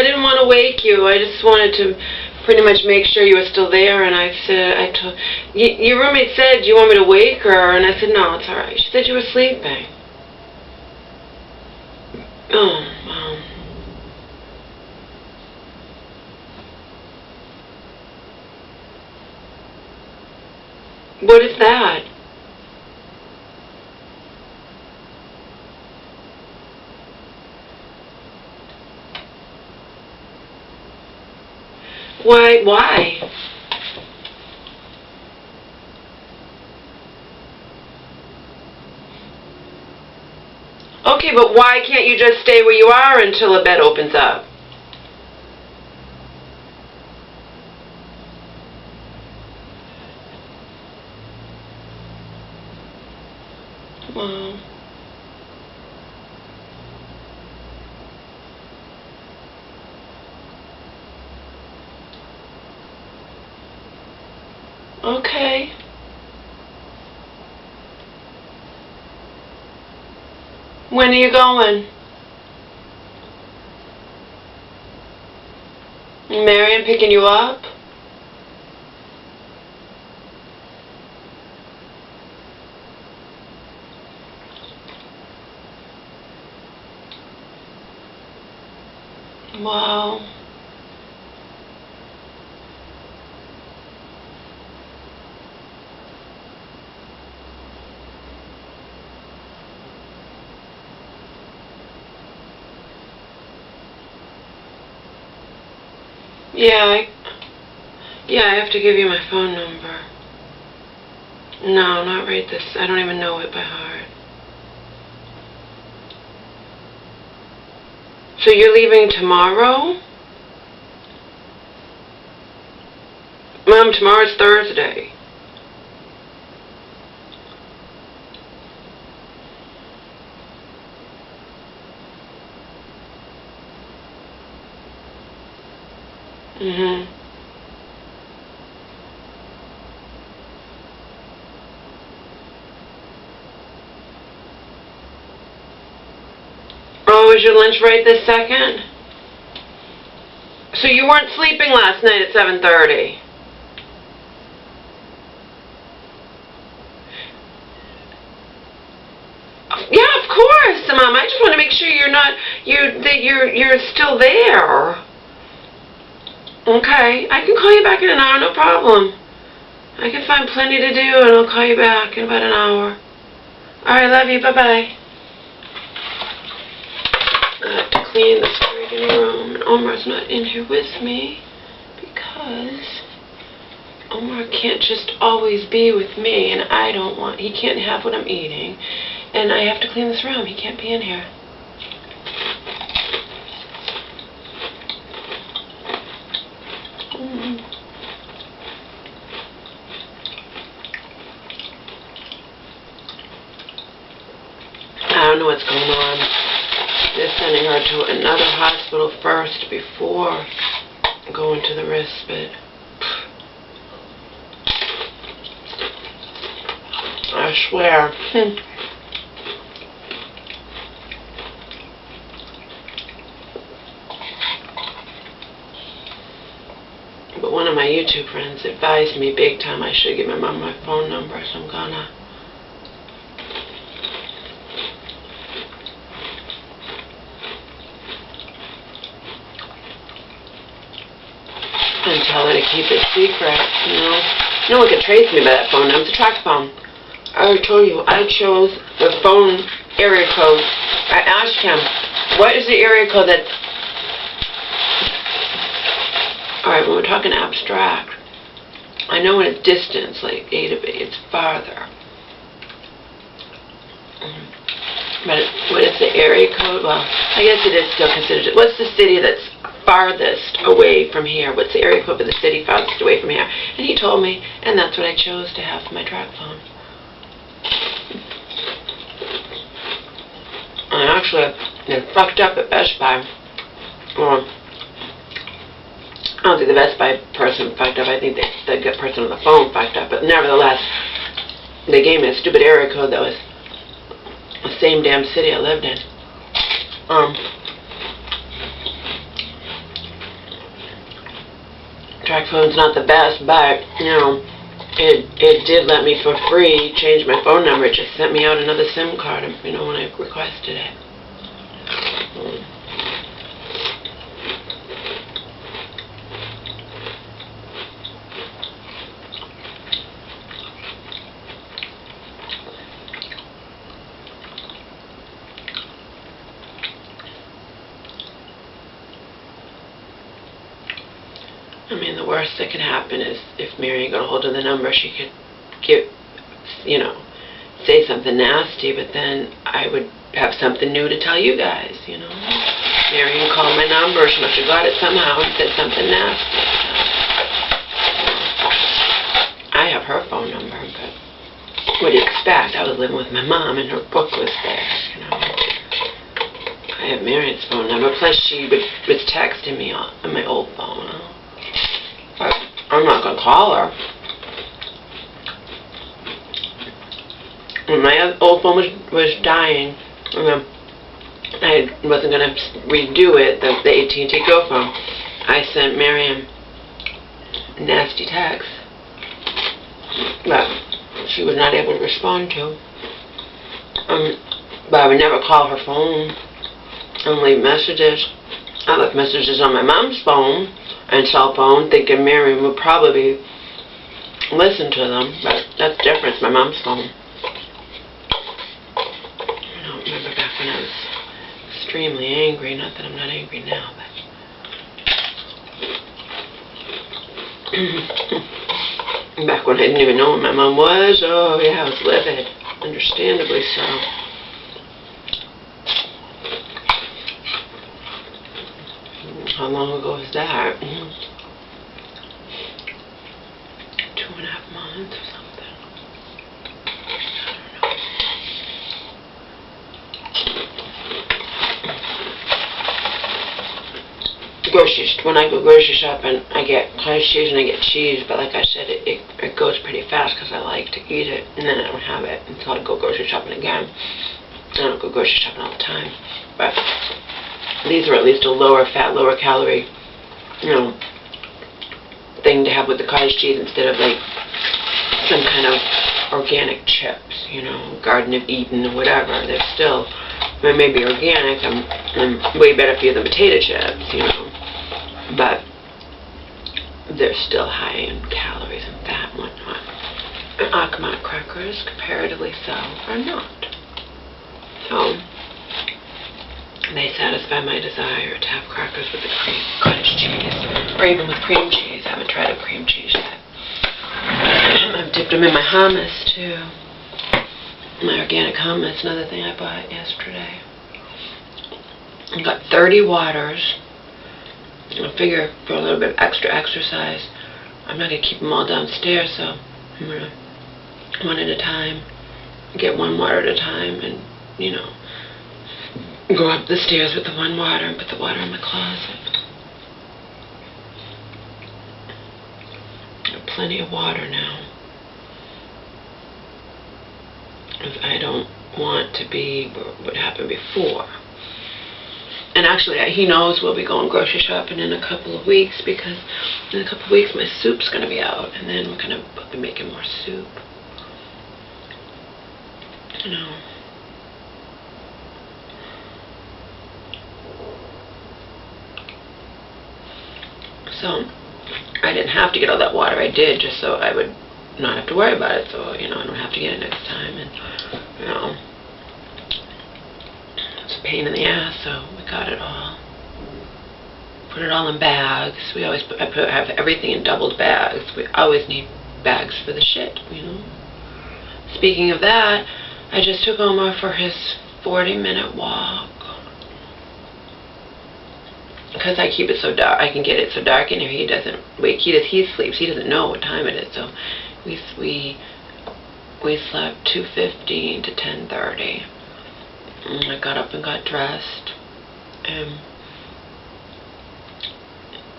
I didn't want to wake you. I just wanted to pretty much make sure you were still there. And I said, your roommate said, do you want me to wake her? And I said, no, it's all right. She said you were sleeping. Oh, Mom. What is that? Why? Okay, but why can't you just stay where you are until the bed opens up? Wow. Okay. When are you going? Marion picking you up? Wow. Yeah, I have to give you my phone number. No, not right this. I don't even know it by heart. So you're leaving tomorrow? Mom, tomorrow's Thursday. Oh, is your lunch right this second? So you weren't sleeping last night at 7:30? Yeah, of course, Mom. I just want to make sure you're still there. Okay, I can call you back in an hour, no problem. I can find plenty to do, and I'll call you back in about an hour. All right, love you. Bye-bye. I have to clean this freaking room, and Omar's not in here with me because Omar can't just always be with me, and he can't have what I'm eating, and I have to clean this room. He can't be in here. I don't know what's going on. They're sending her to another hospital first before going to the respite. I swear. But one of my YouTube friends advised me big time I should give my mom my phone number, so I'm gonna. And tell her to keep it secret, you know. No one could trace me by that phone number. It's a track phone. I already told you, I chose the phone area code. I asked him, what is the area code that's... Alright, when we're talking abstract, I know when it's distance, like A to B, it's farther. But what is the area code? Well, I guess it is still considered... What's the city that's farthest away from here? What's the area code for the city farthest away from here? And he told me, and that's what I chose to have for my track phone. And actually, they're fucked up at Best Buy. Well, I don't think the Best Buy person fucked up. I think the person on the phone fucked up. But nevertheless, they gave me a stupid area code that was the same damn city I lived in. track phone's not the best, but, you know, it did let me for free change my phone number. It just sent me out another SIM card, you know, when I requested it. I mean, the worst that could happen is if Mary got a hold of the number, she could you know, say something nasty, but then I would have something new to tell you guys, you know. Mary called my number, she must have got it somehow and said something nasty. I have her phone number, but what do you expect? I was living with my mom and her book was there, you know. I have Mary's phone number, plus she was texting me on my old phone. But I'm not going to call her. When my old phone was dying, I wasn't going to redo it, the AT&T Go phone. I sent Mary a nasty text that she was not able to respond to. But I would never call her phone and leave messages. I left messages on my mom's phone and cell phone, thinking Mary would probably listen to them, but that's different. It's my mom's phone. I don't remember back when I was extremely angry. Not that I'm not angry now, but back when I didn't even know where my mom was, oh yeah, I was livid. Understandably so. How long ago was that? 2.5 months or something. I don't know. When I go grocery shopping, I get cottage cheese and I get cheese, but like I said, it goes pretty fast because I like to eat it, and then I don't have it until I go grocery shopping again. I don't go grocery shopping all the time, but these are at least a lower fat, lower calorie, you know, thing to have with the cottage cheese instead of like some kind of organic chips, you know, Garden of Eden or whatever. They're still, they may be organic and way better for you than potato chips, you know, but they're still high in calories and fat and whatnot. And Akamai crackers, comparatively so, are not. So they satisfy my desire to have crackers with the cottage cheese, or even with cream cheese. I haven't tried a cream cheese yet. I've dipped them in my hummus too. My organic hummus, another thing I bought yesterday. I got 30 waters. I figure for a little bit of extra exercise, I'm not going to keep them all downstairs, so I'm going to, one at a time, get one water at a time, and, you know, go up the stairs with the one water and put the water in my closet. I have plenty of water now. I don't want to be what happened before. And actually, he knows we'll be going grocery shopping in a couple of weeks, because in a couple of weeks my soup's going to be out, and then we're going to be making more soup. You know. So, I didn't have to get all that water. I did just so I would not have to worry about it, so, you know, I don't have to get it next time, and, you know, it's a pain in the ass, so we got it all. Put it all in bags. We always have everything in doubled bags. We always need bags for the shit, you know. Speaking of that, I just took Omar for his 40-minute walk. Because I keep it so dark, I can get it so dark in here, he doesn't wake. He sleeps. He doesn't know what time it is. So we slept 2:15 to 10:30. I got up and got dressed and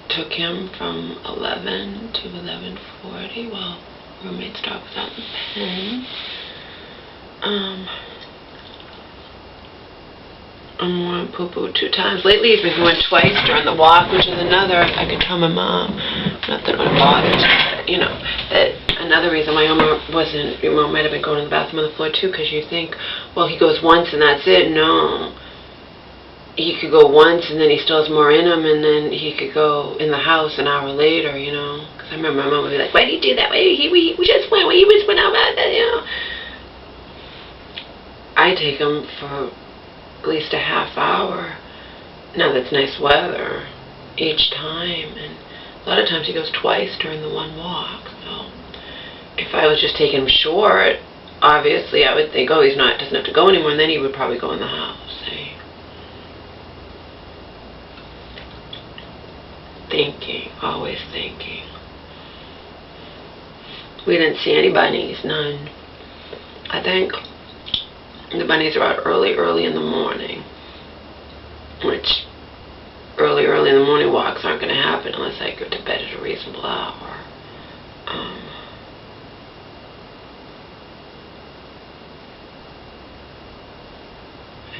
took him from 11 to 11:40 while roommate's dog was out in the pen. I poo-pooed 2 times. Lately he's been going twice during the walk, which is another, I could tell my mom, not that it would bother me, but, you know, that another reason why Omar wasn't, might have been going to the bathroom on the floor too, because you think, well, he goes once and that's it. No. He could go once and then he still has more in him, and then he could go in the house an hour later, you know. Because I remember my mom would be like, why did he do that? We just went, he just went out, you know. I take him for at least a half hour. Now that's nice weather each time, and a lot of times he goes twice during the one walk. So if I was just taking him short, obviously I would think, oh, doesn't have to go anymore, and then he would probably go in the house. Thinking, always thinking. We didn't see any bunnies, none. I think the bunnies are out early in the morning, which early in the morning walks aren't going to happen unless I go to bed at a reasonable hour. I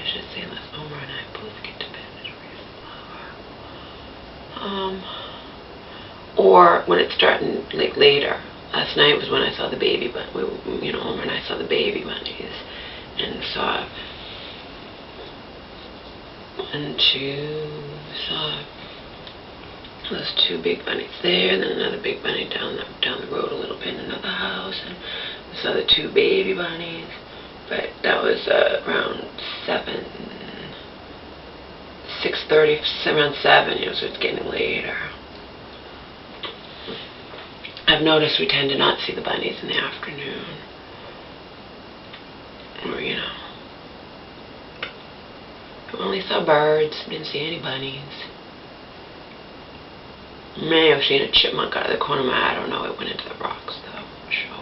should say unless Omar and I both get to bed at a reasonable hour. Or when it's starting like later. Last night was when I saw the baby, but Omar and I saw the baby bunnies, and saw saw those two big bunnies there, and then another big bunny down the road a little bit in another house, and we saw the two baby bunnies. But that was around 6:30, around 7, so it's getting later. I've noticed we tend to not see the bunnies in the afternoon. Or, we only saw birds, didn't see any bunnies. May have seen a chipmunk out of the corner of my eye, I don't know, it went into the rocks though, I'm sure.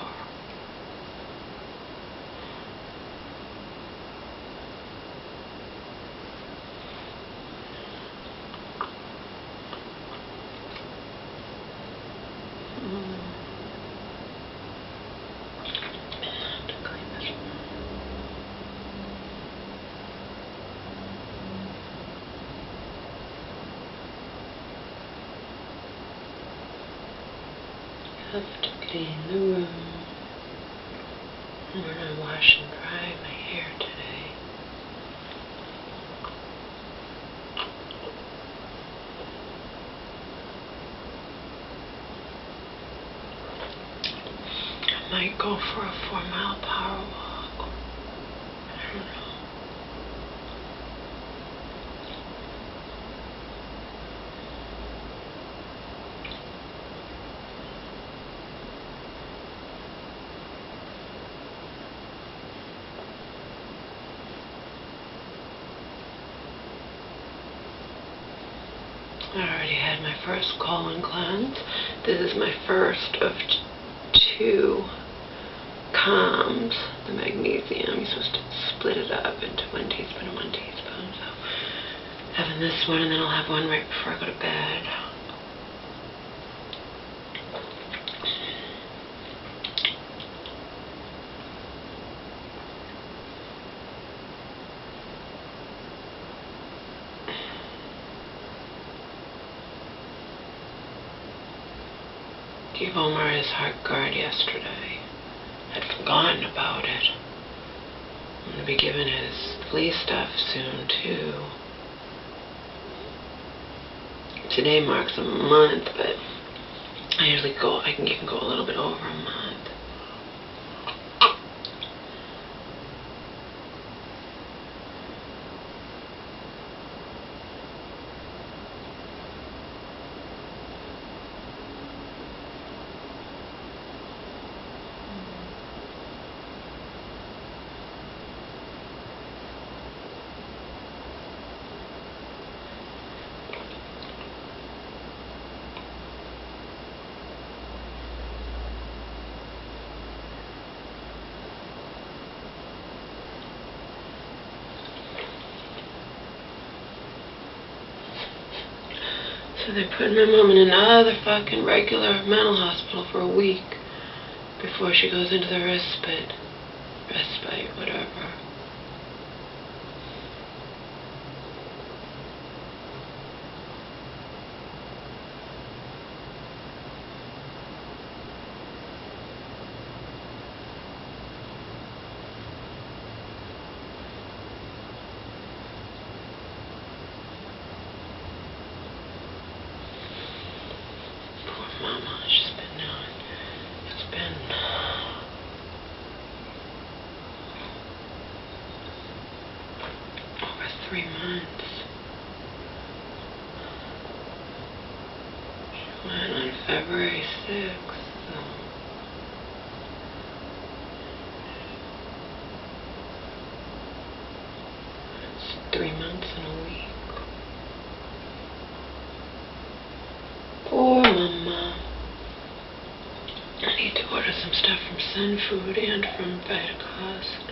Have to clean the room when I wash and dry my hair today. I might go for a 4-mile power walk. I don't know. I already had my first colon cleanse. This is my first of 2 calms. The magnesium, you're supposed to split it up into 1 teaspoon and 1 teaspoon. So having this one, and then I'll have one right before I go to bed. Gave Omar his heart guard yesterday. I'd forgotten about it. I'm going to be giving his flea stuff soon, too. Today marks a month, but I can even go a little bit over a month. So they're putting my mom in another fucking regular mental hospital for a week before she goes into the respite, whatever. 3 months. She went on February 6th, so it's 3 months and a week. Poor Mama. I need to order some stuff from Sun Food and from Vitacost.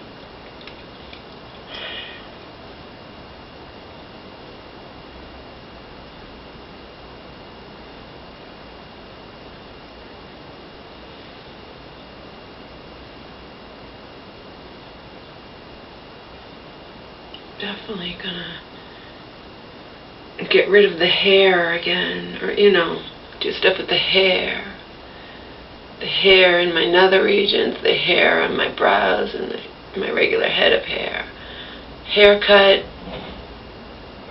Definitely gonna get rid of the hair again, or do stuff with the hair. The hair in my nether regions, the hair on my brows, and my regular head of hair. Haircut,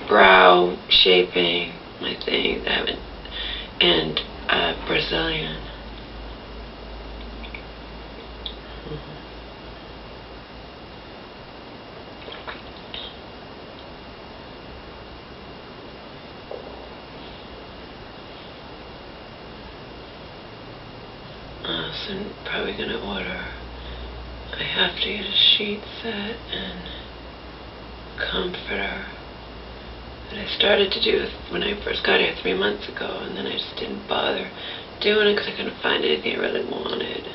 brow shaping, my thing, and Brazilian. So I'm probably going to order, I have to get a sheet set and comforter that I started to do when I first got here 3 months ago, and then I just didn't bother doing it because I couldn't find anything I really wanted.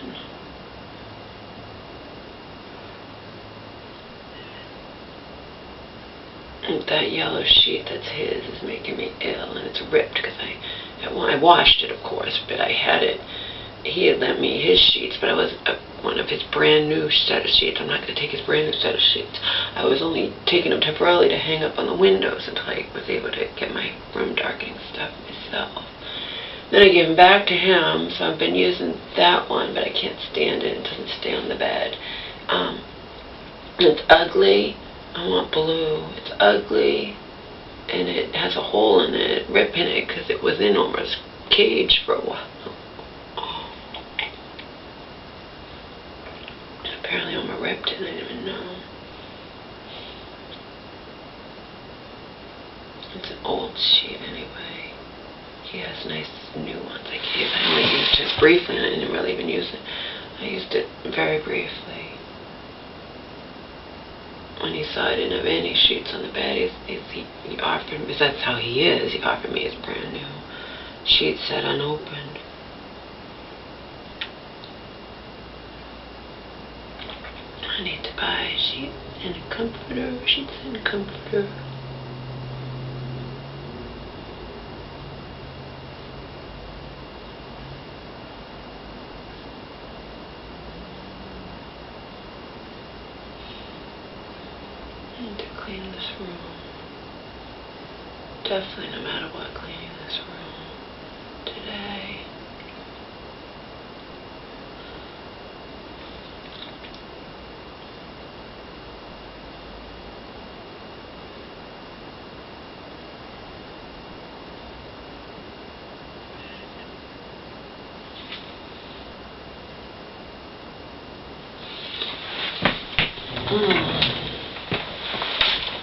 And that yellow sheet that's his is making me ill, and it's ripped because I washed it, of course, but I had it. He had lent me his sheets, but I was one of his brand new set of sheets. I'm not going to take his brand new set of sheets. I was only taking them temporarily to hang up on the windows until I was able to get my room darkening stuff myself. Then I gave them back to him, so I've been using that one, but I can't stand it. It doesn't stay on the bed. It's ugly. I want blue. It's ugly, and it has a hole in it, rip in it, because it was in Omar's cage for a while. Apparently Omar ripped it and I didn't even know. It's an old sheet anyway. He has nice new ones I only used it briefly, and I didn't really even use it. I used it very briefly. When he saw I didn't have any sheets on the bed, he offered me, because that's how he is, he offered me his brand new sheet set unopened. I need to buy a sheet and a comforter, sheets and a comforter. I need to clean this room. Definitely, no matter what, cleaning this room today.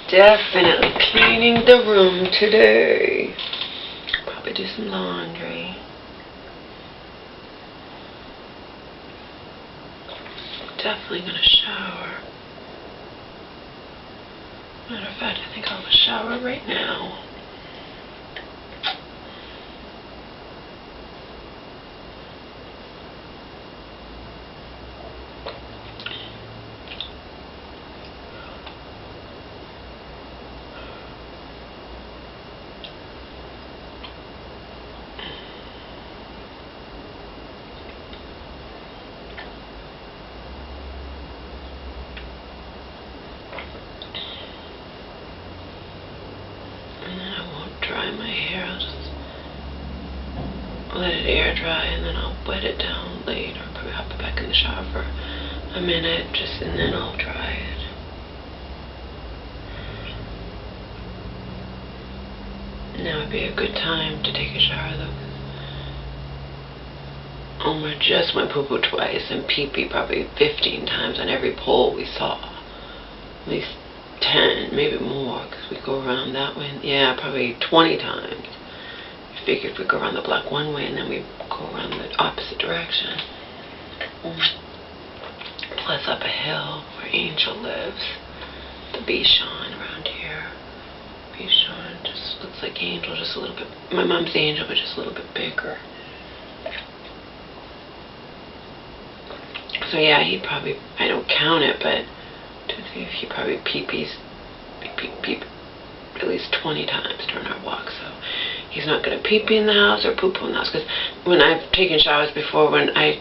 Definitely cleaning the room today. Probably do some laundry. Definitely gonna shower. Matter of fact, I think I'll shower right now. Dry my hair, I'll just let it air dry, and then I'll wet it down later. Probably hop it back in the shower for a minute, and then I'll dry it. Now would be a good time to take a shower though, because Omar just went poo-poo twice and pee-pee probably 15 times on every pole we saw. At least 10, maybe more, because we go around that way. Yeah, probably 20 times. I figure if we go around the block one way and then we go around the opposite direction. Plus up a hill where Angel lives. The Bichon around here. Bichon just looks like Angel, just a little bit. My mom's Angel, but just a little bit bigger. So yeah, he probably, I don't count it, but he probably peepees peep at least 20 times during our walk. So he's not going to pee-pee in the house or poo-poo in the house. Because when I've taken showers before, when I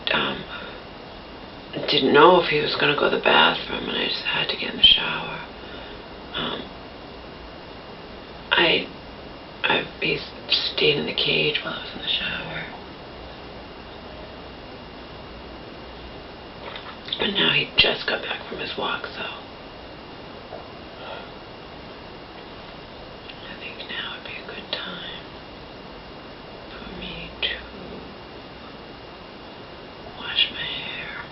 didn't know if he was going to go to the bathroom and I just had to get in the shower, he stayed in the cage while I was in the shower. And now he just got back from his walk, so I think now would be a good time for me to wash my hair.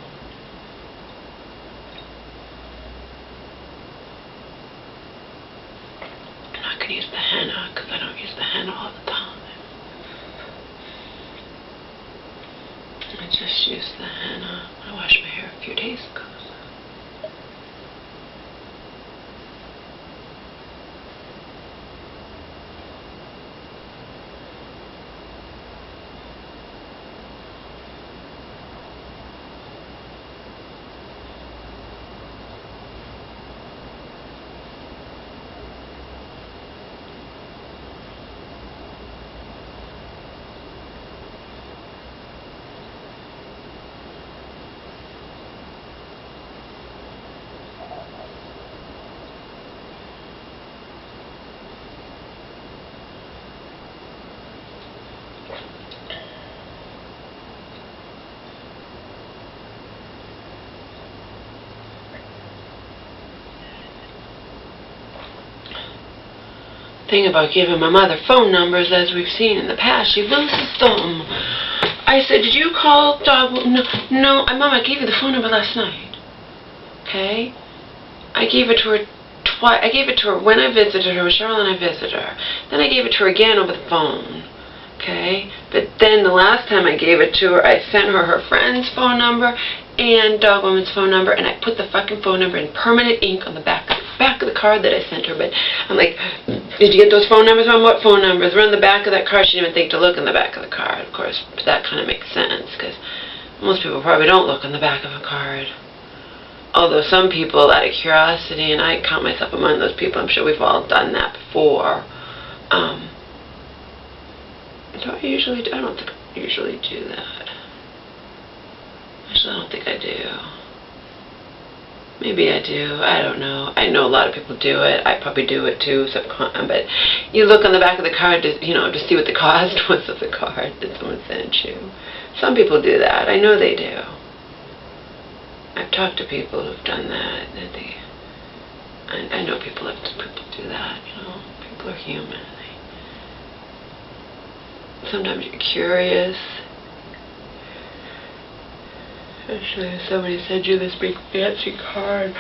I'm not going to use the henna because I don't use the henna all the time. I just used the henna. I washed my hair a few days ago. Thing about giving my mother phone numbers, as we've seen in the past, she loses them. I said, did you call Dog? No, Mom, I gave you the phone number last night. Okay? I gave it to her twice. I gave it to her when I visited her, when Cheryl and I visited her. Then I gave it to her again over the phone. Okay? But then the last time I gave it to her, I sent her her friend's phone number and Dog Woman's phone number, and I put the fucking phone number in permanent ink on the back of the card that I sent her. But I'm like, did you get those phone numbers, Mom? What phone numbers? We're on the back of that card. She didn't even think to look in the back of the card, of course. But that kind of makes sense, because most people probably don't look in the back of a card. Although some people, out of curiosity, and I count myself among those people, I'm sure we've all done that before. So I don't think I usually do that. Actually, I don't think I do. Maybe I do. I don't know. I know a lot of people do it. I probably do it too, but you look on the back of the card to, to see what the cost was of the card that someone sent you. Some people do that. I know they do. I've talked to people who've done that. I know people do that. People are human. Sometimes you're curious. Actually, somebody sent you this big fancy card.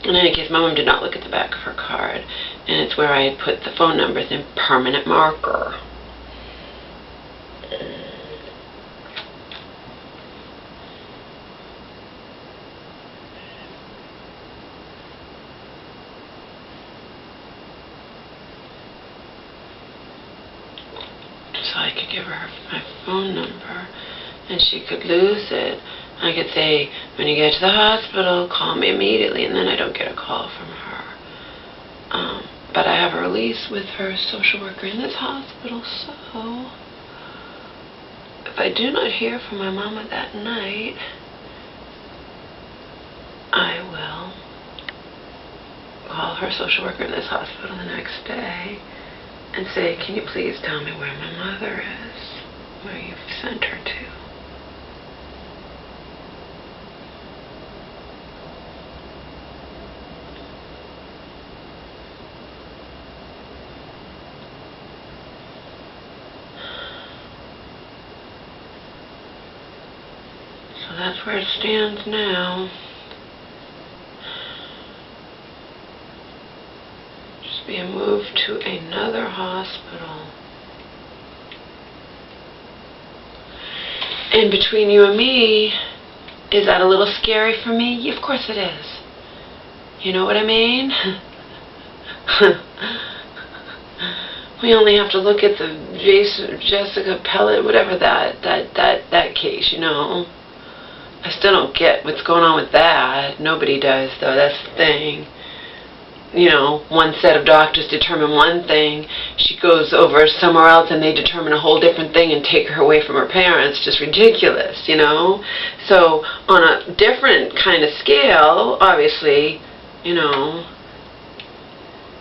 In any case, my mom did not look at the back of her card, and it's where I had put the phone numbers in permanent marker. So I could give her my phone number, and she could lose it. I could say, when you get to the hospital, call me immediately, and then I don't get a call from her. But I have a release with her social worker in this hospital, so if I do not hear from my mama that night, I will call her social worker in this hospital the next day and say, can you please tell me where my mother is, where you've sent her to? So that's where it stands now. being moved to another hospital. And between you and me, is that a little scary for me? Of course it is. You know what I mean? We only have to look at the Jessica Pellet, whatever that case, you know. I still don't get what's going on with that. Nobody does, though. That's the thing. You know, one set of doctors determine one thing. She goes over somewhere else and they determine a whole different thing and take her away from her parents. Just ridiculous, you know. So on a different kind of scale, obviously, you know,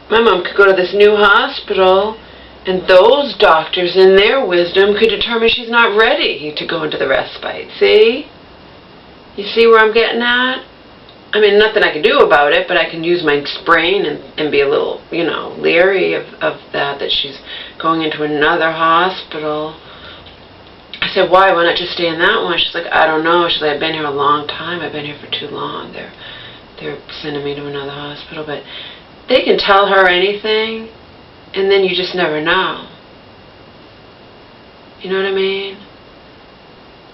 my mom could go to this new hospital and those doctors in their wisdom could determine she's not ready to go into the respite. See? You see where I'm getting at? I mean, nothing I can do about it, but I can use my brain and be a little, you know, leery of that she's going into another hospital. I said, why? Why not just stay in that one? She's like, I don't know. She's like, I've been here a long time. I've been here for too long. They're sending me to another hospital. But they can tell her anything, and then you just never know. You know what I mean?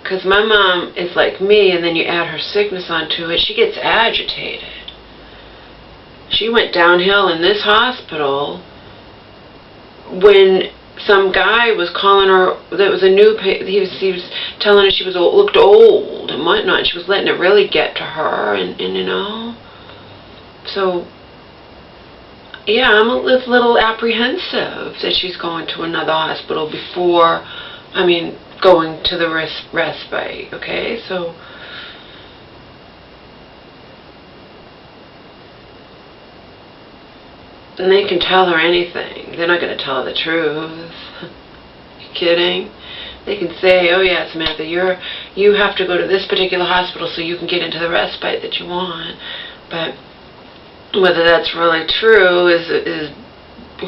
Because my mom is like me, and then you add her sickness onto it, she gets agitated. She went downhill in this hospital when some guy was calling her, that was a new, he was telling her she looked old and whatnot. She was letting it really get to her, and you know. So, yeah, I'm a little apprehensive that she's going to another hospital before, going to the respite, okay? So, and they can tell her anything. They're not going to tell her the truth. You kidding? They can say, oh yeah, Samantha, you have to go to this particular hospital so you can get into the respite that you want. But whether that's really true is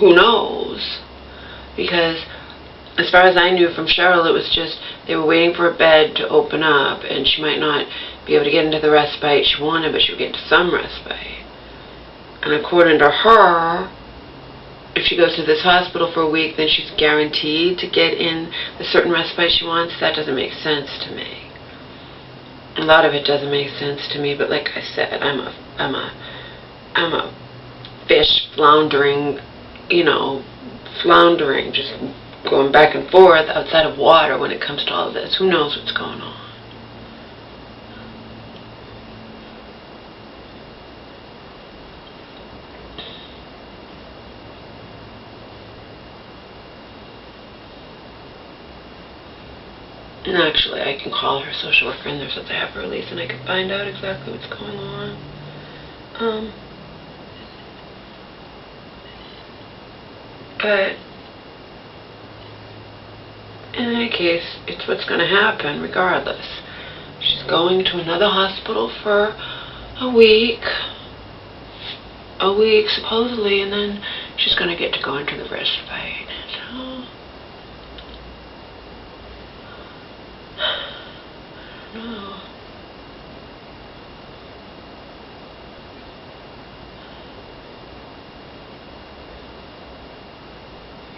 who knows? Because as far as I knew from Cheryl, it was just they were waiting for a bed to open up, and she might not be able to get into the respite she wanted, but she would get into some respite. And according to her, if she goes to this hospital for a week, then she's guaranteed to get in the certain respite she wants. That doesn't make sense to me. A lot of it doesn't make sense to me, but like I said, I'm a fish floundering, just going back and forth outside of water when it comes to all of this. Who knows what's going on? And actually, I can call her social worker in there since I have her release, and I can find out exactly what's going on. But in any case, it's what's going to happen regardless. She's going to another hospital for a week supposedly, and then she's going to get to go into the respite. So, no.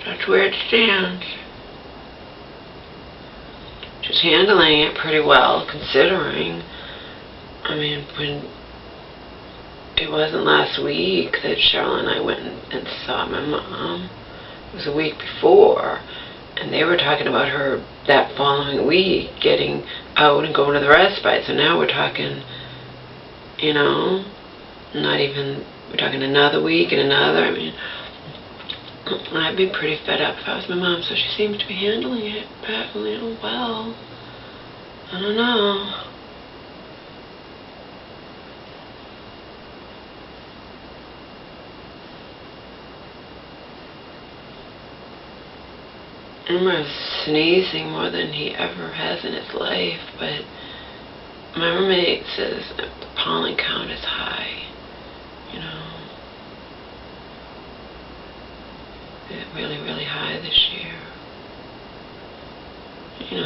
That's where it stands. She's handling it pretty well, considering, when it wasn't last week that Cheryl and I went and saw my mom. It was a week before, and they were talking about her that following week getting out and going to the respite. So now we're talking, we're talking another week and another. I'd be pretty fed up if I was my mom, so she seems to be handling it well. I don't know. Emma's sneezing more than he ever has in his life, but my roommate says the pollen count is high, really, really high this year.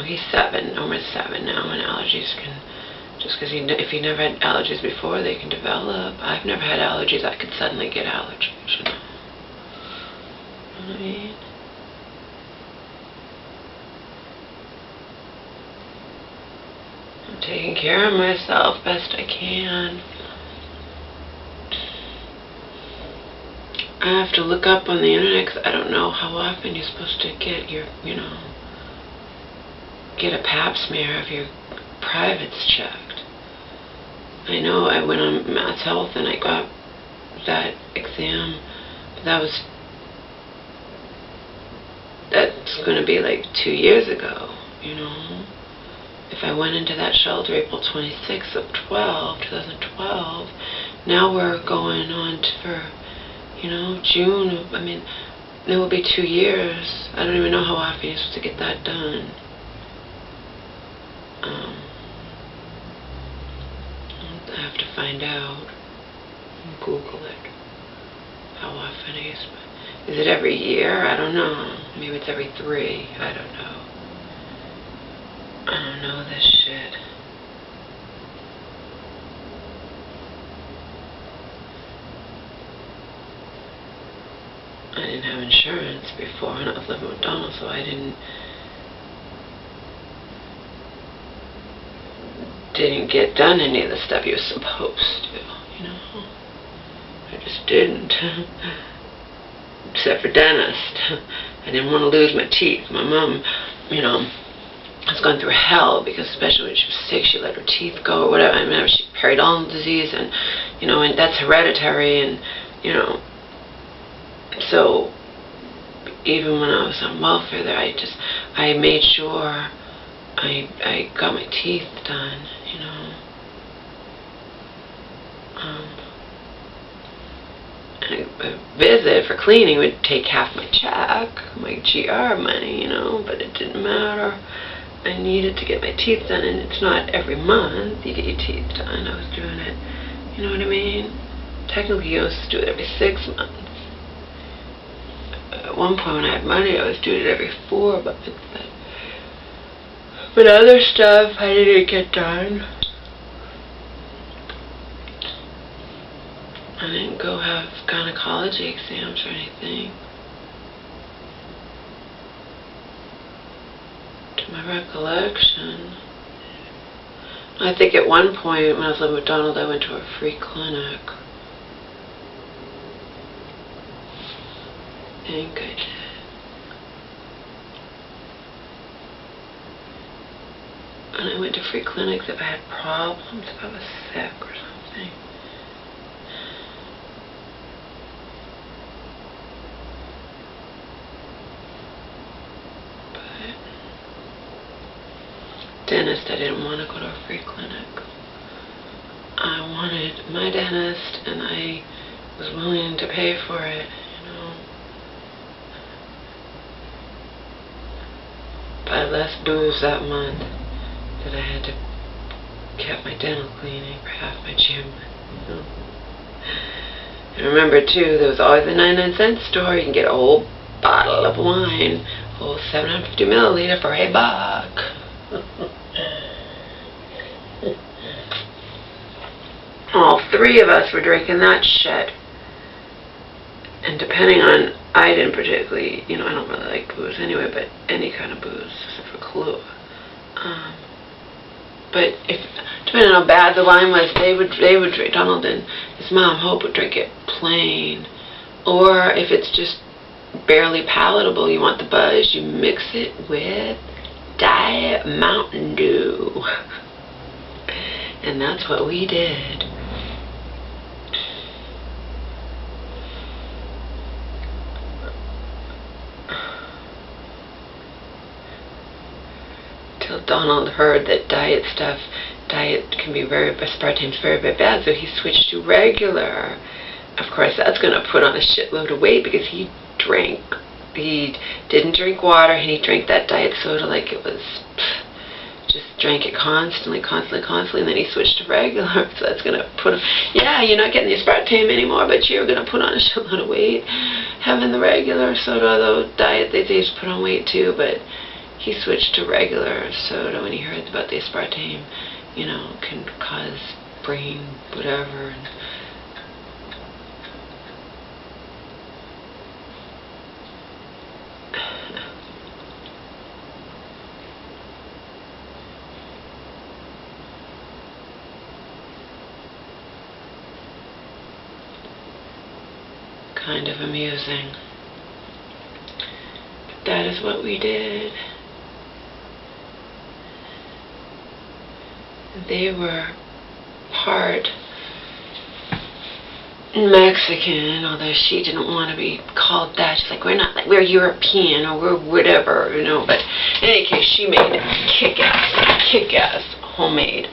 He's 7, almost 7 now, and allergies can, just because if he never had allergies before, they can develop. I've never had allergies. I could suddenly get allergies, know what I mean? I'm taking care of myself best I can. I have to look up on the internet because I don't know how often you're supposed to get your, get a pap smear of your privates checked. I know I went on Mass Health and I got that exam, but that's going to be like 2 years ago, If I went into that shelter April 26th of 2012, now we're going on for, June, it will be 2 years. I don't even know how often you're supposed to get that done. I have to find out. Google it. How often is it every year? I don't know. Maybe it's every 3. I don't know. I don't know this shit. I didn't have insurance before when I was living with McDonald's, so I didn't get done any of the stuff you were supposed to, I just didn't. Except for dentist. I didn't want to lose my teeth. My mom, has gone through hell because especially when she was sick, she let her teeth go or whatever. She periodontal disease and, and that's hereditary and, so even when I was on welfare there, I made sure I got my teeth done, and a visit for cleaning would take half my check, my GR money, but it didn't matter. I needed to get my teeth done, and it's not every month you get your teeth done. I was doing it, you know what I mean? Technically, I was supposed to do it every 6 months. At one point when I had money, I was doing it every 4 months. But other stuff I didn't get done. I didn't go have gynecology exams or anything. To my recollection. I think at one point when I was living with Donald, I went to a free clinic. I think I did. And I went to free clinics if I had problems, if I was sick or something. But dentist, I didn't want to go to a free clinic. I wanted my dentist, and I was willing to pay for it, Buy less booze that month that I had to get my dental cleaning for half my gym. And remember too, there was always a 99-cent store. You can get a whole bottle of wine, a whole 750 milliliter for $1. All 3 of us were drinking that shit. And depending on, I didn't particularly, I don't really like booze anyway, but any kind of booze, except for Kahlua. But depending on how bad the wine was, they would drink, Donald and his mom, Hope, would drink it plain. Or if it's just barely palatable, you want the buzz, you mix it with Diet Mountain Dew. And that's what we did. Till Donald heard that diet can be aspartame's very, very bad, so he switched to regular. Of course, that's going to put on a shitload of weight because he didn't drink water, and he drank that diet soda like it was, just drank it constantly, and then he switched to regular, so that's going to put him, yeah, you're not getting the aspartame anymore, but you're going to put on a shitload of weight. Having the regular soda, though, diet, they just put on weight too, but he switched to regular soda when he heard about the aspartame, can cause brain whatever. kind of amusing. But that is what we did. They were part Mexican, although she didn't want to be called that. She's like, we're not like, we're European or we're whatever, you know. But in any case, she made kick-ass homemade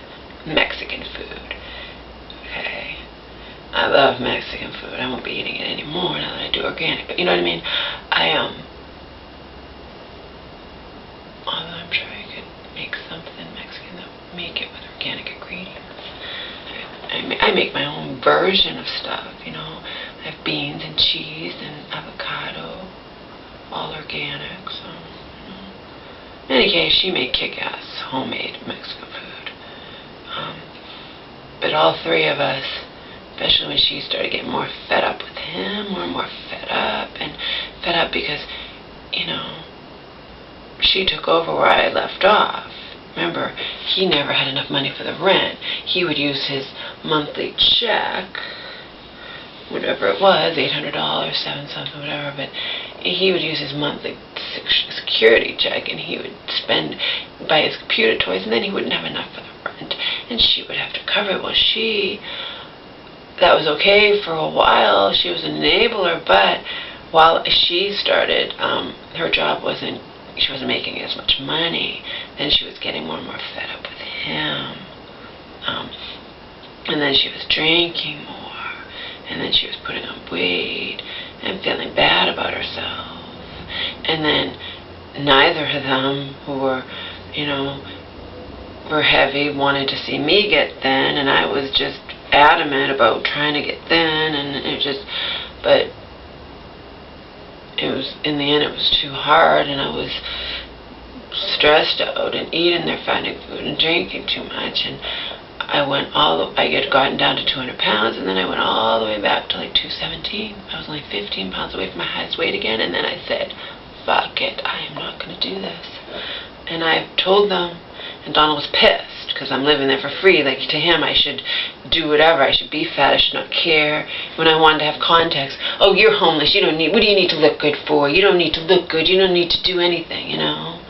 Mexican food. Okay. I love Mexican food. I won't be eating it anymore now that I do organic, but you know what I mean? Although I'm sure I could make something Mexican that would make it with organic ingredients. I make my own version of stuff, you know. I have beans and cheese and avocado, all organic, so, you know. In any case, she made kick-ass homemade Mexican food. But all three of us, especially when she started getting more fed up with him, more fed up because, you know, she took over where I left off. Remember, he never had enough money for the rent. He would use his monthly check, whatever it was, $800, $7 something, whatever, but he would use his monthly security check, and he would buy his computer toys, and then he wouldn't have enough for the rent, and she would have to cover it. Well, that was okay for a while. She was an enabler, but while she started, her job she wasn't making as much money. Then she was getting more and more fed up with him. And then she was drinking more. And then she was putting on weight and feeling bad about herself. And then neither of them, who were, you know, were heavy, wanted to see me get thin. And I was just adamant about trying to get thin. And but in the end it was too hard, and I was stressed out and eating their fattening food and drinking too much, and I had gotten down to 200 pounds, and then I went all the way back to like 217. I was only 15 pounds away from my highest weight again, and then I said, fuck it, I am not going to do this. And I told them, and Donald was pissed, because I'm living there for free. Like, to him, I should do whatever. I should be fat. I should not care. When I wanted to have contacts, oh, you're homeless. You don't need, what do you need to look good for? You don't need to look good. You don't need to do anything, you know?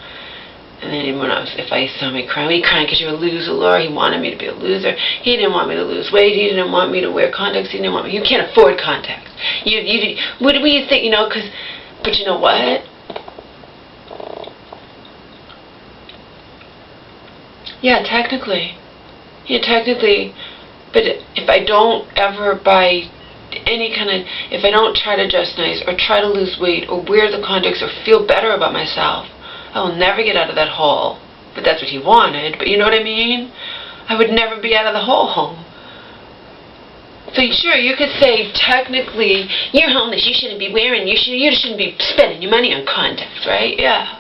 And then if I saw me crying, "Are you crying because you're a loser, Laura?" He wanted me to be a loser. He didn't want me to lose weight. He didn't want me to wear contacts. He didn't want me. You can't afford contacts. What do you think, you know? But you know what? Yeah, technically. But if I don't ever buy any kind of, if I don't try to dress nice or try to lose weight or wear the contacts or feel better about myself, I will never get out of that hole. But that's what he wanted. But you know what I mean? I would never be out of the hole. So sure, you could say technically, you're homeless, you shouldn't be wearing, you shouldn't be spending your money on contacts, right? Yeah.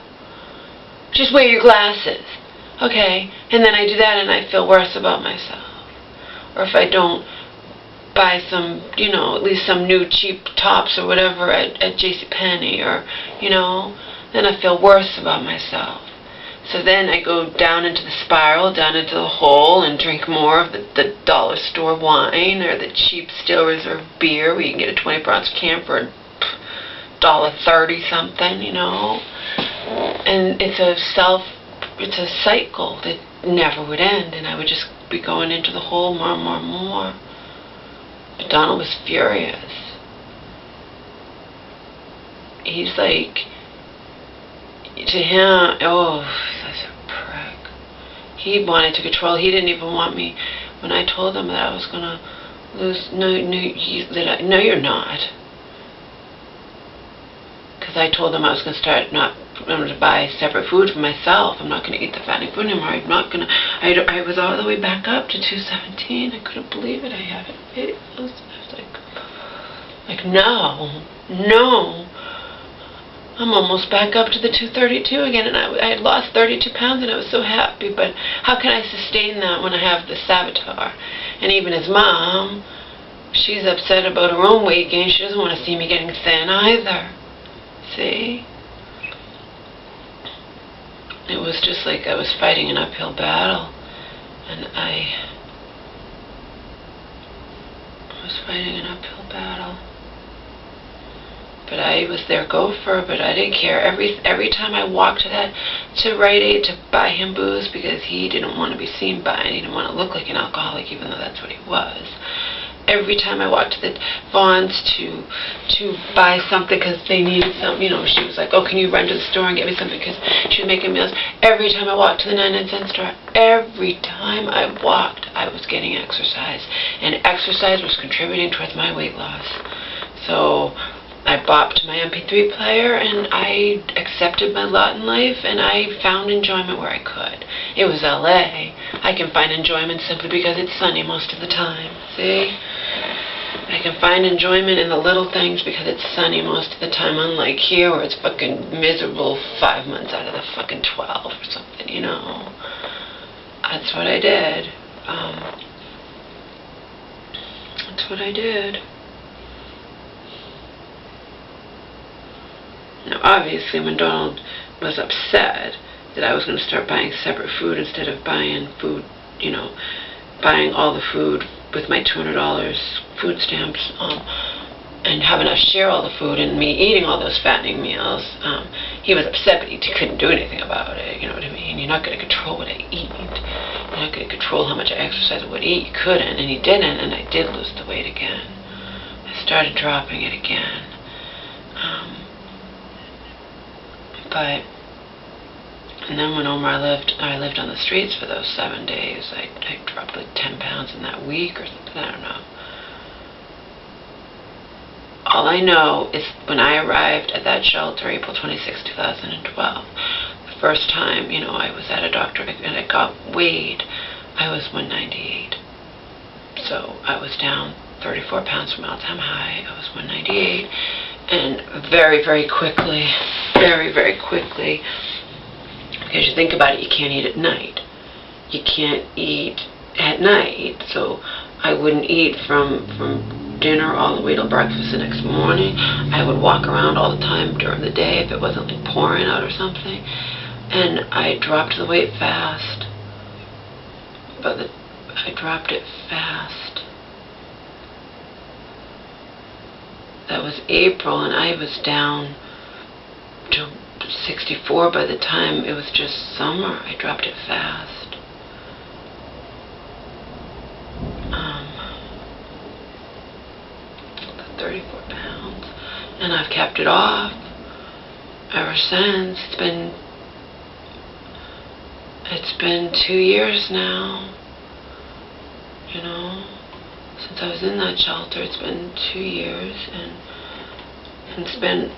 Just wear your glasses. Okay, and then I do that and I feel worse about myself. Or if I don't buy some, you know, at least some new cheap tops or whatever at JCPenney, or, you know, then I feel worse about myself. So then I go down into the spiral, down into the hole, and drink more of the dollar store wine or the cheap Steel Reserve beer where you can get a 24-ounce can for $1.30 something, you know. And it's a cycle that never would end, and I would just be going into the hole more and more and more. But Donald was furious. He's like, to him, oh, such a prick. He wanted to control. He didn't even want me, when I told him that I was going to lose, no, you're not. Because I told him I was going to start I'm going to buy separate food for myself. I'm not going to eat the fattening food anymore. I'm not going to, I was all the way back up to 217. I couldn't believe it. I haven't paid it. I was like, no. I'm almost back up to the 232 again, and I had lost 32 pounds, and I was so happy, but how can I sustain that when I have the saboteur? And even his mom, she's upset about her own weight gain. She doesn't want to see me getting thin either. See? It was just like I was fighting an uphill battle, and I was fighting an uphill battle. But I was their gopher, but I didn't care. Every time I walked to Rite Aid to buy him booze, because he didn't want to be seen buying, he didn't want to look like an alcoholic, even though that's what he was. Every time I walked to the Vaughn's to buy something because they needed something, you know, she was like, oh, can you run to the store and get me something, because she was making meals. Every time I walked to the 99-cent store, every time I walked, I was getting exercise. And exercise was contributing towards my weight loss. So I bopped my MP3 player, and I accepted my lot in life, and I found enjoyment where I could. It was LA. I can find enjoyment simply because it's sunny most of the time. See? I can find enjoyment in the little things because it's sunny most of the time, unlike here where it's fucking miserable 5 months out of the fucking 12 or something, you know? That's what I did. That's what I did. Now, obviously, when Donald was upset that I was going to start buying separate food instead of buying food, you know, buying all the food with my $200 food stamps, and having us share all the food and me eating all those fattening meals, he was upset, but he couldn't do anything about it, you know what I mean? You're not going to control what I eat. You're not going to control how much I exercise or what I eat. You couldn't, and he didn't, and I did lose the weight again. I started dropping it again. And then when Omar I lived on the streets for those 7 days. I dropped like 10 pounds in that week or something, I don't know. All I know is when I arrived at that shelter, April 26, 2012, the first time, you know, I was at a doctor and I got weighed, I was 198. So I was down 34 pounds from all-time high. I was 198. And very, very quickly, because you think about it, you can't eat at night. You can't eat at night. So I wouldn't eat from dinner all the way till breakfast the next morning. I would walk around all the time during the day if it wasn't like pouring out or something. And I dropped the weight fast. But I dropped it fast. That was April, and I was down to 64 by the time it was just summer. I dropped it fast. 34 pounds. And I've kept it off ever since. It's been 2 years now. You know? Since I was in that shelter, it's been 2 years, and it's been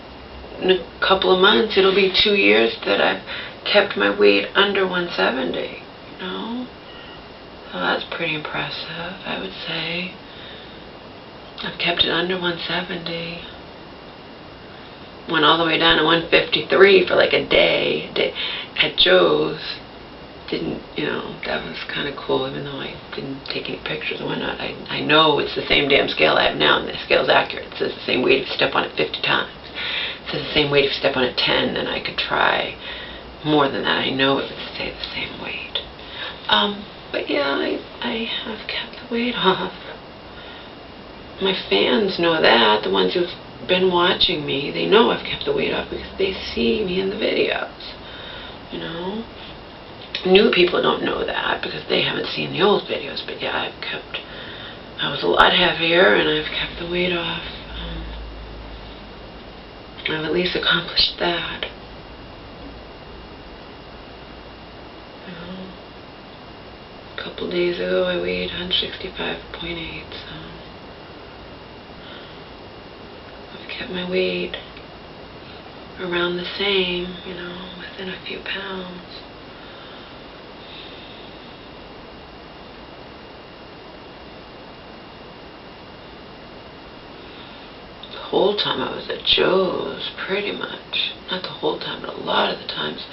in a couple of months, it'll be 2 years that I've kept my weight under 170, you know? So that's pretty impressive, I would say. I've kept it under 170. Went all the way down to 153 for like a day at Joe's. Didn't, you know, that was kind of cool, even though I didn't take any pictures and whatnot. I know it's the same damn scale I have now, and the scale's accurate. It says the same weight if you step on it 50 times. It says the same weight if you step on it 10, and I could try more than that. I know it would stay the same weight. But yeah, I have kept the weight off. My fans know that, the ones who've been watching me, they know I've kept the weight off because they see me in the videos, you know? New people don't know that because they haven't seen the old videos, but yeah, I was a lot heavier and I've kept the weight off. I've at least accomplished that. You know, a couple days ago I weighed 165.8, so I've kept my weight around the same, you know, within a few pounds. The whole time I was at Joe's, pretty much. Not the whole time, but a lot of the times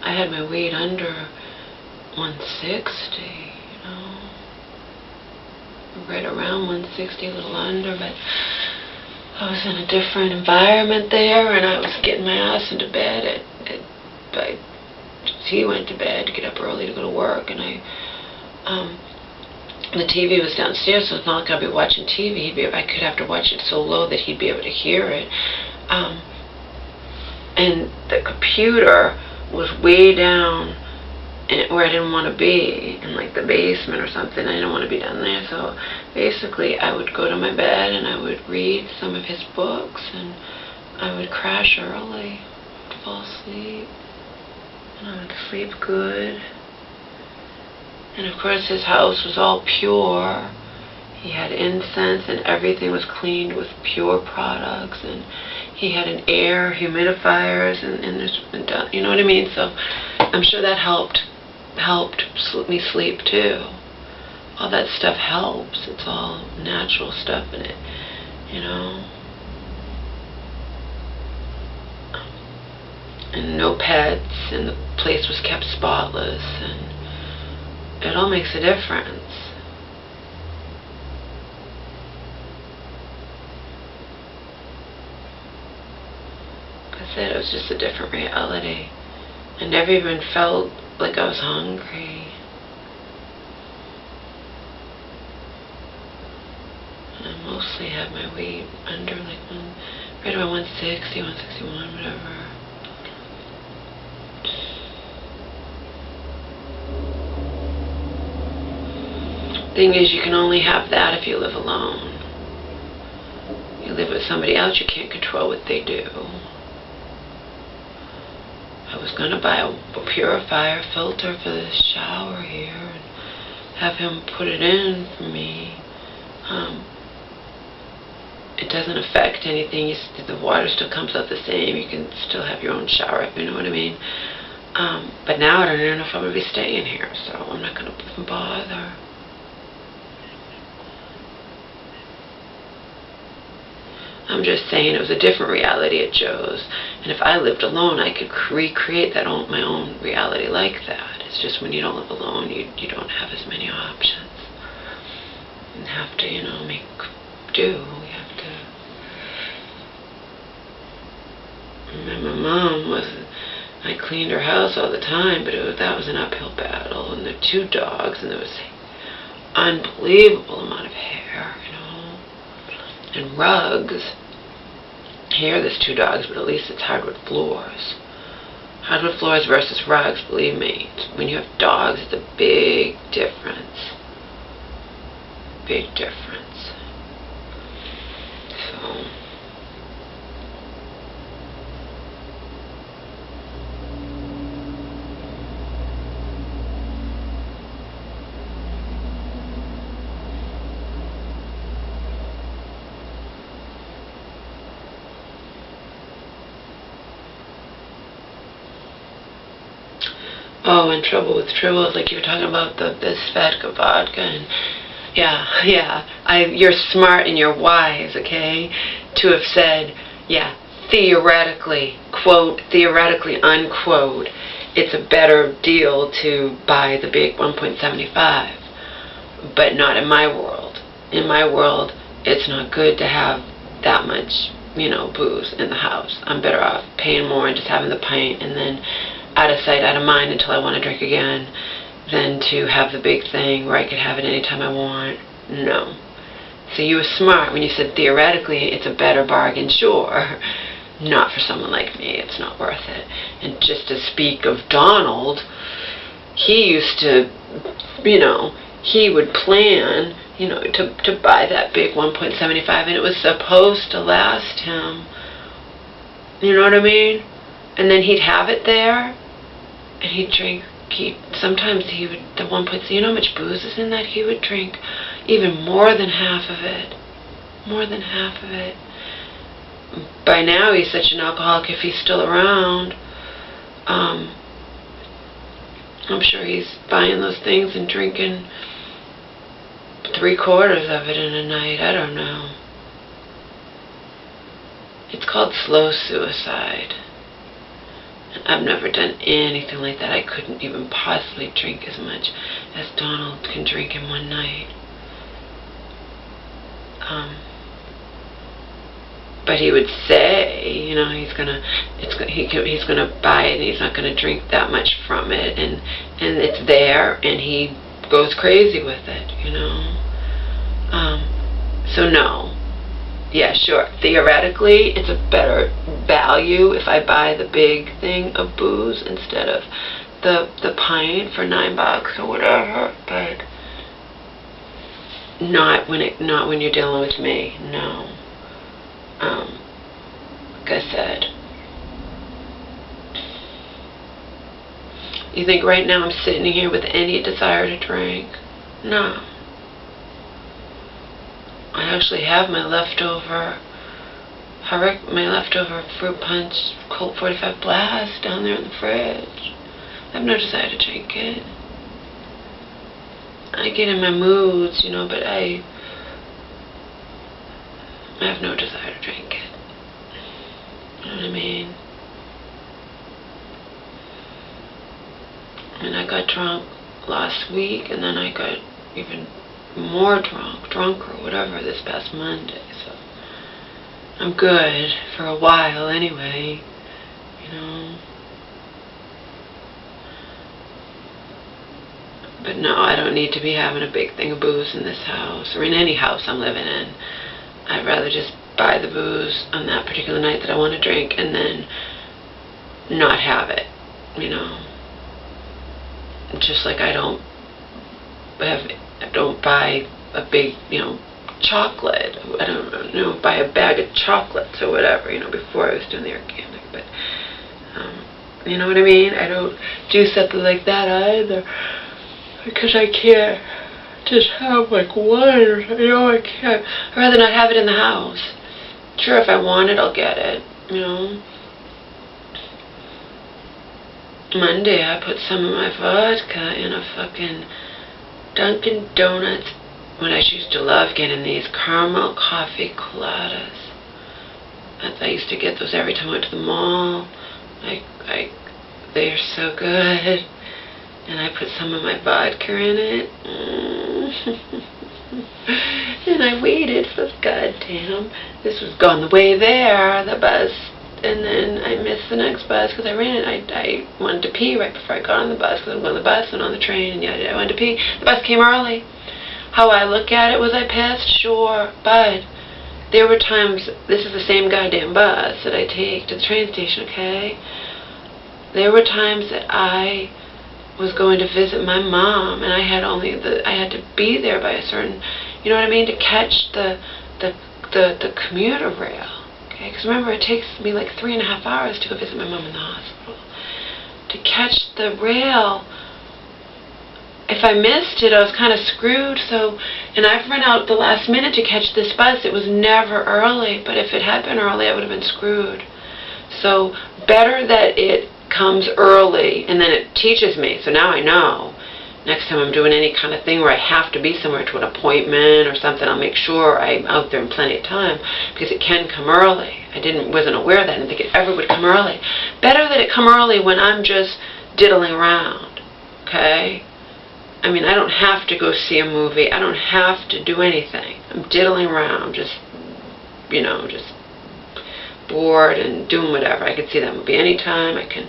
I had my weight under 160, you know. Right around 160, a little under, but I was in a different environment there, and I was getting my ass into bed he went to bed to get up early to go to work, and the TV was downstairs, so it's not like I'd be watching TV. I could have to watch it so low that he'd be able to hear it. And the computer was way down where I didn't want to be, in like the basement or something. I didn't want to be down there. So basically I would go to my bed and I would read some of his books, and I would crash early, fall asleep, and I would sleep good. And of course his house was all pure. He had incense and everything was cleaned with pure products, and he had an air humidifiers and there's, you know what I mean? So I'm sure that helped me sleep too. All that stuff helps. It's all natural stuff in it, you know. And no pets, and the place was kept spotless, and it all makes a difference. It was just a different reality. I never even felt like I was hungry. And I mostly had my weight under like right around 160, 161, whatever. Thing is, you can only have that if you live alone. You live with somebody else, you can't control what they do. I was going to buy a purifier filter for the shower here and have him put it in for me. It doesn't affect anything. The water still comes out the same. You can still have your own shower, if you know what I mean. But now I don't even know if I'm going to be staying here, so I'm not going to even bother. I'm just saying it was a different reality at Joe's, and if I lived alone, I could recreate my own reality like that. It's just when you don't live alone, you don't have as many options. You have to, you know, make do. You have to. My mom I cleaned her house all the time, but that was an uphill battle, and the 2 dogs, and there was an unbelievable amount of hair, you know, and rugs. Here there's 2 dogs, but at least it's hardwood floors. Hardwood floors versus rugs, believe me. When you have dogs, it's a big difference. Big difference. So. Oh, and trouble with tribbles, like you were talking about this vodka, and you're smart and you're wise, okay, to have said, yeah, theoretically, quote, theoretically, unquote, it's a better deal to buy the big 1.75, but not in my world. In my world, it's not good to have that much, you know, booze in the house. I'm better off paying more and just having the pint and then out of sight, out of mind until I want to drink again, than to have the big thing where I could have it anytime I want. No. So you were smart when you said theoretically it's a better bargain. Sure. Not for someone like me. It's not worth it. And just to speak of Donald, he used to, you know, he would plan, you know, to buy that big 1.75, and it was supposed to last him. You know what I mean? And then he'd have it there, and he'd drink. Sometimes he would, the 1.6, you know how much booze is in that? He would drink even more than half of it. More than half of it. By now he's such an alcoholic, if he's still around, I'm sure he's buying those things and drinking 3/4 of it in a night. I don't know. It's called slow suicide. I've never done anything like that. I couldn't even possibly drink as much as Donald can drink in one night. But he would say, you know, he's gonna buy it, and he's not gonna drink that much from it, and it's there, and he goes crazy with it, you know. So no, yeah, sure. Theoretically, it's a better value if I buy the big thing of booze instead of the pint for $9 or whatever. But not when you're dealing with me. No. Like I said. You think right now I'm sitting here with any desire to drink? No. I actually have my leftover fruit punch Colt 45 Blast down there in the fridge. I have no desire to drink it. I get in my moods, you know, but I have no desire to drink it. You know what I mean? And I got drunk last week, and then I got even more drunker, whatever, this past Monday. So I'm good for a while anyway, you know. But no, I don't need to be having a big thing of booze in this house, or in any house I'm living in. I'd rather just buy the booze on that particular night that I want to drink, and then not have it, you know. Just like I don't buy a big, you know, chocolate. I don't, you know, buy a bag of chocolates or whatever, you know, before I was doing the organic. But, you know what I mean? I don't do something like that either, because I can't just have like one, you know, I can't. I'd rather not have it in the house. Sure, if I want it, I'll get it, you know. Monday, I put some of my vodka in a fucking Dunkin' Donuts, when I used to love getting these caramel coffee coladas. I used to get those every time I went to the mall. They're so good. And I put some of my vodka in it. And I waited for goddamn, this was going the way there, the bus. And then I missed the next bus because I ran it. I wanted to pee right before I got on the bus, because I'm going on the bus and on the train, and yeah, I wanted to pee. The bus came early. How I look at it, was I pissed? Sure. But there were times, this is the same goddamn bus that I take to the train station, okay? There were times that I was going to visit my mom, and I had to be there by a certain, you know what I mean, to catch the commuter rail. Okay, because remember, it takes me like 3.5 hours to go visit my mom in the hospital. To catch the rail, if I missed it, I was kind of screwed. So, and I've run out the last minute to catch this bus. It was never early, but if it had been early, I would have been screwed. So, better that it comes early, and then it teaches me. So now I know. Next time I'm doing any kind of thing where I have to be somewhere to an appointment or something, I'll make sure I'm out there in plenty of time, because it can come early. I wasn't aware of that. I didn't think it ever would come early. Better that it come early when I'm just diddling around, okay? I mean, I don't have to go see a movie. I don't have to do anything. I'm diddling around, just, you know, just bored and doing whatever. I could see that movie anytime. I can,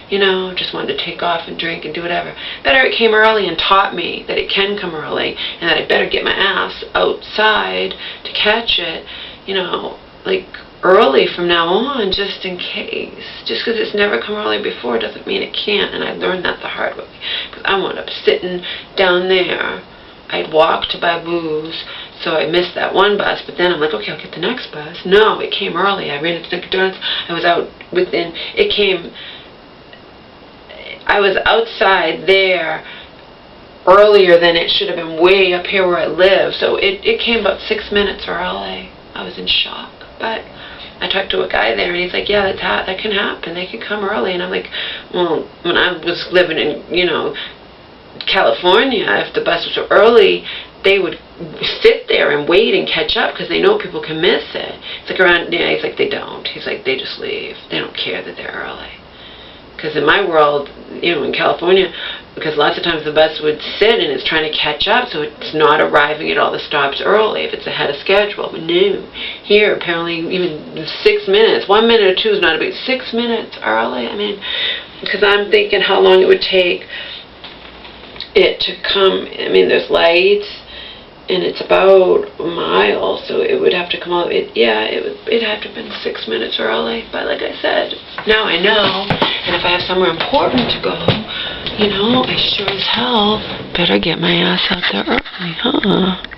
you know, just wanted to take off and drink and do whatever. Better it came early and taught me that it can come early, and that I better get my ass outside to catch it, you know, like early from now on, just in case. Just because it's never come early before doesn't mean it can't, and I learned that the hard way. Because I wound up sitting down there. I'd walked to buy booze, so I missed that one bus, but then I'm like, okay, I'll get the next bus. No, it came early. I ran into Dunkin' Donuts. I was out within, I was outside there earlier than it should have been, way up here where I live. So it came about 6 minutes early. I was in shock. But I talked to a guy there, and he's like, yeah, that can happen. They can come early. And I'm like, well, when I was living in, you know, California, if the bus was so early, they would sit there and wait and catch up, because they know people can miss it. It's like around, yeah, he's like, they don't. He's like, they just leave. They don't care that they're early. Because in my world, you know, in California, because lots of times the bus would sit and it's trying to catch up, so it's not arriving at all the stops early if it's ahead of schedule. But no, here apparently even 6 minutes, 1 minute or two is not a big, 6 minutes early. I mean, because I'm thinking how long it would take it to come. I mean, there's lights, and it's about a mile, so it would have to come out. It'd have to have been 6 minutes early. But like I said, now I know, and if I have somewhere important to go, I sure as hell better get my ass out there early, huh?